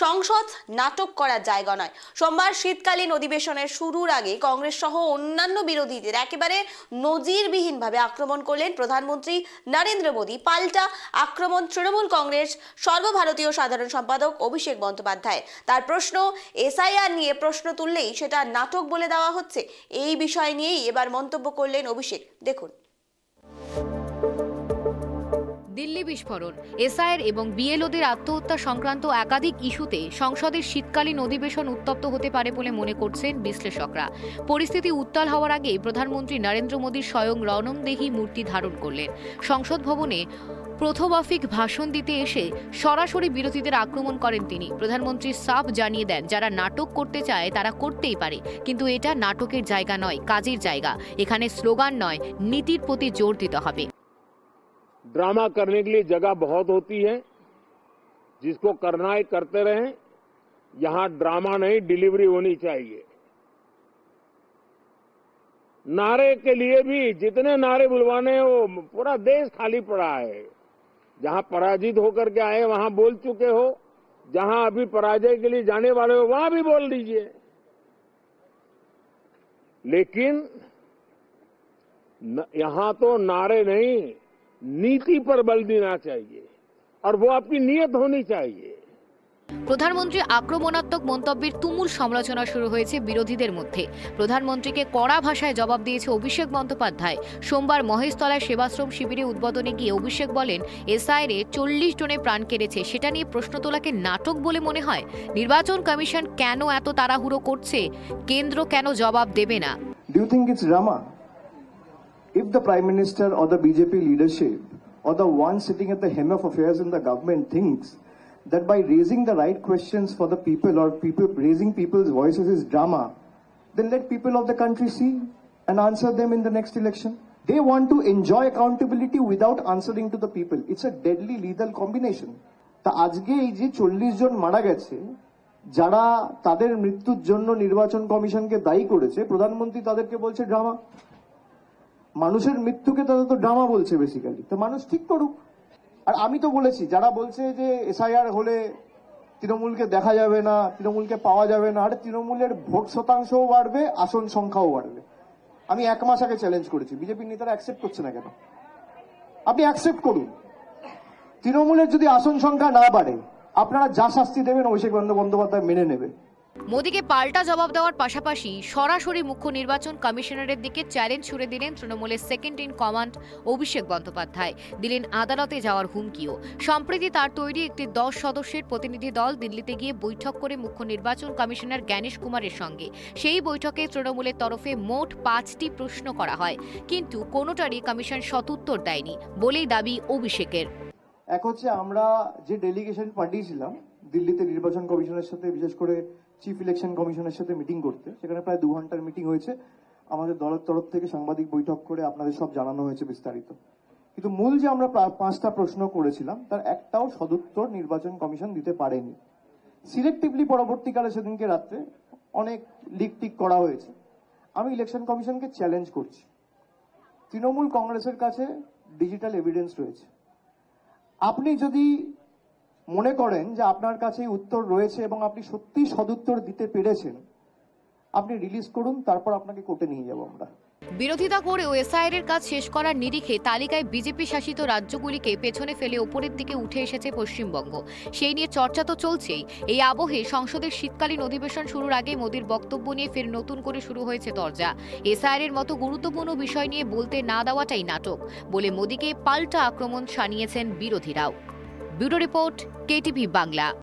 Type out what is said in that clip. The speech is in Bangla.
সংসদ নাটক করার জায়গা নয়। সোমবার শীতকালীন অধিবেশনের শুরুর আগে কংগ্রেস সহ অন্যান্য বিরোধীদের একেবারে নজিরবিহীনভাবে আক্রমণ করলেন প্রধানমন্ত্রী নরেন্দ্র মোদী। পাল্টা আক্রমণ তৃণমূল কংগ্রেস সর্বভারতীয় সাধারণ সম্পাদক অভিষেক বন্দ্যোপাধ্যায়। তার প্রশ্ন, এসআইআর নিয়ে প্রশ্ন তুললেই সেটা নাটক বলে দেওয়া হচ্ছে। এই বিষয় নিয়েই এবার মন্তব্য করলেন অভিষেক। দেখুন। দিল্লি বিস্ফোরণ, এসআইআর এবং বিএলওদের আত্মহত্যা সংক্রান্ত একাধিক ইস্যুতে সংসদের শীতকালীন অধিবেশন উত্তপ্ত হতে পারে বলে মনে করছেন বিশ্লেষকরা। পরিস্থিতি উত্তাল হওয়ার আগে প্রধানমন্ত্রী নরেন্দ্র মোদীর স্বয়ং রণংদেহী মূর্তি ধারণ করলেন। সংসদ ভবনে প্রথমাফিক ভাষণ দিতে এসে সরাসরি বিরোধীদের আক্রমণ করেন তিনি। প্রধানমন্ত্রী সাফ জানিয়ে দেন, যারা নাটক করতে চায় তারা করতেই পারে, কিন্তু এটা নাটকের জায়গা নয়, কাজের জায়গা। এখানে স্লোগান নয়, নীতির প্রতি জোর দিতে হবে। ड्रामा करने के लिए जगह बहुत होती है, जिसको करना है करते रहें। यहां ड्रामा नहीं, डिलीवरी होनी चाहिए। नारे के लिए भी जितने नारे बुलवाने हैं, वो पूरा देश खाली पड़ा है। जहां पराजित होकर के आए वहां बोल चुके हो, जहां अभी पराजय के लिए जाने वाले हो वहां भी बोल दीजिए, लेकिन यहां तो नारे नहीं, नीति पर बल देना चाहिए और वो आपकी नीयत होनी चाहिए। প্রধানমন্ত্রী আক্রমণাত্মক মন্তব্যের তুমুল সমালোচনা শুরু হয়েছে বিরোধীদের মধ্যে। প্রধানমন্ত্রীকে কড়া ভাষায় জবাব দিয়েছে অভিষেক বন্দ্যোপাধ্যায়। সোমবার মহেশতলায় সেবাশ্রম শিবিরে উদ্বোধনে গিয়ে অভিষেক বলেন, এসআইআরে 40 জনের প্রাণ কেড়েছে, সেটা নিয়ে প্রশ্ন তোলাকে নাটক বলে মনে হয়? নির্বাচন কমিশন কেন এত তাড়াহুড়ো করছে? কেন্দ্র কেন জবাব দেবে না? Do you think it's drama? If the Prime Minister or the BJP leadership or the one sitting at the helm of affairs in the government thinks that by raising the right questions for the people or raising people's voices is drama, then let people of the country see and answer them in the next election. They want to enjoy accountability without answering to the people. It's a deadly lethal combination. তা আজকে এই যে 40 জন মারা গেছে, যারা তাদের মৃত্যুর জন্য নির্বাচন কমিশনকে দায়ী করেছে, প্রধানমন্ত্রী তাদেরকে বলছে ড্রামা। মানুষের মৃত্যুকে তারা তো ড্রামা বলছে বেসিক্যালি। তো মানুষ ঠিক করুক। আর আমি তো বলেছি, যারা বলছে যে এসআইআর হলে তৃণমূলকে দেখা যাবে না, তৃণমূলকে পাওয়া যাবে না, আর তৃণমূলের ভোট শতাংশও বাড়বে, আসন সংখ্যাও বাড়বে। আমি 1 মাস আগে চ্যালেঞ্জ করেছি, বিজেপির নেতারা অ্যাকসেপ্ট করছে না কেন? আপনি অ্যাকসেপ্ট করুন। তৃণমূলের যদি আসন সংখ্যা না বাড়ে, আপনারা যা শাস্তি দেবেন অভিষেক বন্দ্যোপাধ্যায় মেনে নেবে। মোদীকে পাল্টা জবাব দেওয়ার পাশাপাশি সরাসরি মুখ্য নির্বাচন কমিশনারের দিকে চ্যালেঞ্জ ছুড়ে দিলেন তৃণমূলের second in command Abhishek Bandyopadhyay. দিলেন আদালতে যাওয়ার হুমকিও। সম্প্রতি তার তৈরি একটি 10 সদস্যের প্রতিনিধি দল দিল্লিতে গিয়ে বৈঠক করে মুখ্য নির্বাচন কমিশনার জ্ঞানেশ কুমারের সঙ্গে। সেই বৈঠকে তৃণমূলের তরফে মোট 5টি প্রশ্ন করা হয়, কিন্তু কোনোটারই কমিশন সদুত্তর দেয়নি বলেই দাবি অভিষেকের। এক হচ্ছে, আমরা যে ডেলিগেশন পাঠিয়েছিলাম দিল্লিতে নির্বাচন কমিশনের সাথে, বিশেষ করে চিফ ইলেকশন কমিশনের সাথে মিটিং করতে, সেখানে প্রায় 2 ঘন্টার মিটিং হয়েছে। আমাদের দলের তরফ থেকে সাংবাদিক বৈঠক করে আপনাদের সব জানানো হয়েছে বিস্তারিত। কিন্তু মূল যে আমরা 5টা প্রশ্ন করেছিলাম, তার একটাও সদুত্তর নির্বাচন কমিশন দিতে পারেনি। সিলেক্টিভলি পরবর্তীকালে সেদিনকে রাত্রে অনেক লিক টিক করা হয়েছে। আমি ইলেকশন কমিশনকে চ্যালেঞ্জ করছি, তৃণমূল কংগ্রেসের কাছে ডিজিটাল এভিডেন্স রয়েছে। আপনি যদি মনে করেন যে আপনার কাছে উত্তর রয়েছে এবং আপনি সত্যি সদুত্তর দিতে পেরেছেন, আপনি রিলিজ করুন, তারপর আপনাকে কোর্টে নিয়ে যাব আমরা। বিরোধিতা করেও এসআইআর এর কাজ শেষ করার নিরিখে তালিকায় বিজেপি শাসিত রাজ্যগুলিকে পেছনে ফেলে ওপরের দিকে উঠে এসেছে পশ্চিমবঙ্গ। সেই নিয়ে চর্চা তো চলছেই। এই আবহে সংসদের শীতকালীন অধিবেশন শুরুর আগে মোদীর বক্তব্য নিয়ে ফের নতুন করে শুরু হয়েছে তরজা। এসআইআর এর মতো গুরুত্বপূর্ণ বিষয় নিয়ে বলতে না দেওয়াটাই নাটক বলে মোদীকে পাল্টা আক্রমণ শানিয়েছেন বিরোধীরাও। Bureau report, KTV Bangla.